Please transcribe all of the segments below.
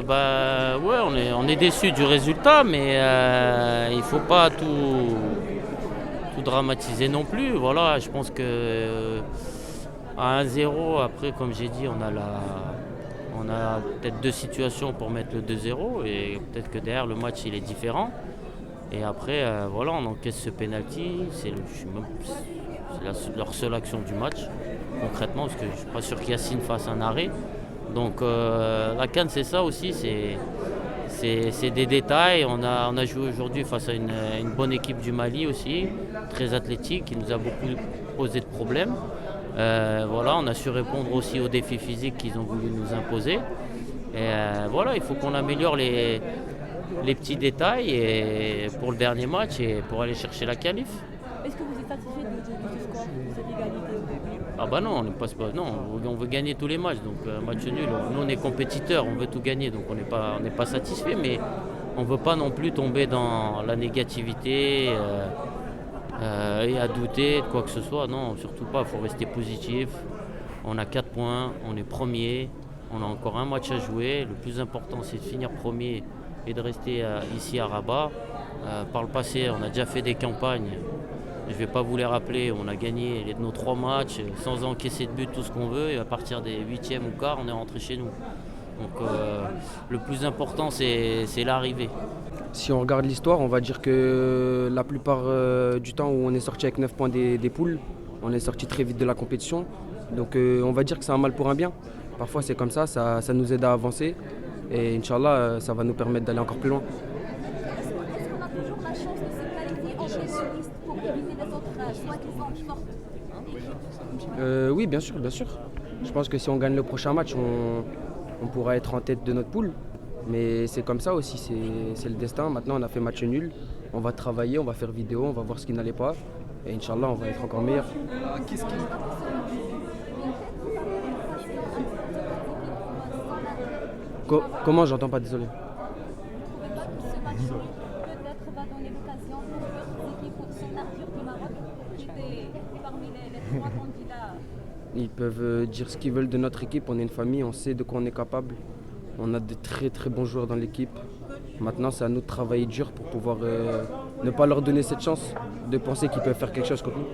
Ouais, on est déçu du résultat, mais il ne faut pas tout dramatiser non plus. Voilà, je pense que à 1-0, après, comme j'ai dit, on a peut-être deux situations pour mettre le 2-0 et peut-être que derrière le match il est différent. Et après, voilà, on encaisse ce penalty. Leur seule action du match, concrètement, parce que je ne suis pas sûr qu'Yacine fasse un arrêt. Donc la CAN, c'est ça aussi, c'est des détails. On a joué aujourd'hui face à une bonne équipe du Mali aussi, très athlétique, qui nous a beaucoup posé de problèmes. Voilà, on a su répondre aussi aux défis physiques qu'ils ont voulu nous imposer. Et voilà, il faut qu'on améliore les petits détails et pour le dernier match et pour aller chercher la qualif. Est-ce que vous êtes satisfait de ce score, de cette égalité? Ah bah non, non, on veut gagner tous les matchs, donc match nul. Nous on est compétiteurs, on veut tout gagner, donc on n'est pas satisfait, mais on ne veut pas non plus tomber dans la négativité et à douter de quoi que ce soit. Non, surtout pas, il faut rester positif. On a 4 points, on est premier, on a encore un match à jouer. Le plus important c'est de finir premier et de rester ici à Rabat. Par le passé, on a déjà fait des campagnes. Je ne vais pas vous les rappeler, on a gagné nos 3 matchs sans encaisser de but, tout ce qu'on veut. Et à partir des 8e ou quart, on est rentré chez nous. Donc le plus important, c'est l'arrivée. Si on regarde l'histoire, on va dire que la plupart du temps où on est sorti avec 9 points des poules, on est sorti très vite de la compétition. Donc on va dire que c'est un mal pour un bien. Parfois c'est comme ça nous aide à avancer. Et Inch'Allah, ça va nous permettre d'aller encore plus loin. Est-ce qu'on a toujours la chance de se qualifier en finaliste pour éviter les autres soi-disant fortes? Oui, bien sûr, bien sûr. Je pense que si on gagne le prochain match, on pourra être en tête de notre poule. Mais c'est comme ça aussi, c'est le destin. Maintenant, on a fait match nul. On va travailler, on va faire vidéo, on va voir ce qui n'allait pas. Et Inch'Allah, on va être encore meilleur. Comment? J'entends pas, désolé. Ce match peut-être va donner l'occasion pour d'autres équipes son Arthur du Maroc qui était parmi les 3 candidats. Ils peuvent dire ce qu'ils veulent de notre équipe. On est une famille, on sait de quoi on est capable. On a de très très bons joueurs dans l'équipe. Maintenant, c'est à nous de travailler dur pour pouvoir ne pas leur donner cette chance de penser qu'ils peuvent faire quelque chose contre nous.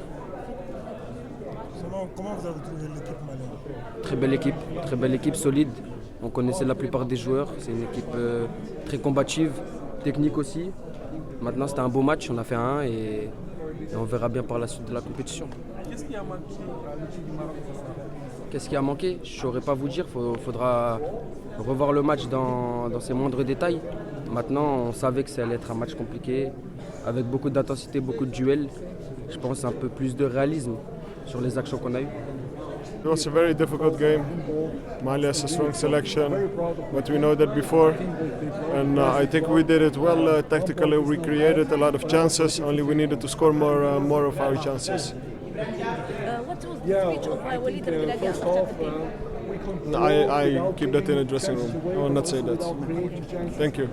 Comment vous avez trouvé l'équipe malienne? Très belle équipe, solide. On connaissait la plupart des joueurs. C'est une équipe très combative, technique aussi. Maintenant, c'était un beau match, on a fait un et on verra bien par la suite de la compétition. Qu'est-ce qui a manqué à l'équipe du Maroc? Qu'est-ce qui a manqué? Je ne saurais pas vous dire. Il faudra revoir le match dans ses moindres détails. Maintenant, on savait que ça allait être un match compliqué, avec beaucoup d'intensité, beaucoup de duels. Je pense un peu plus de réalisme sur les actions qu'on a eues. It was a very difficult game. Mali has a strong selection, but we know that before. And I think we did it well tactically. We created a lot of chances, only we needed to score more of our chances. What was the speech of Walid Al-Belali after the game? I keep that in the dressing room. I will not say that. Thank you.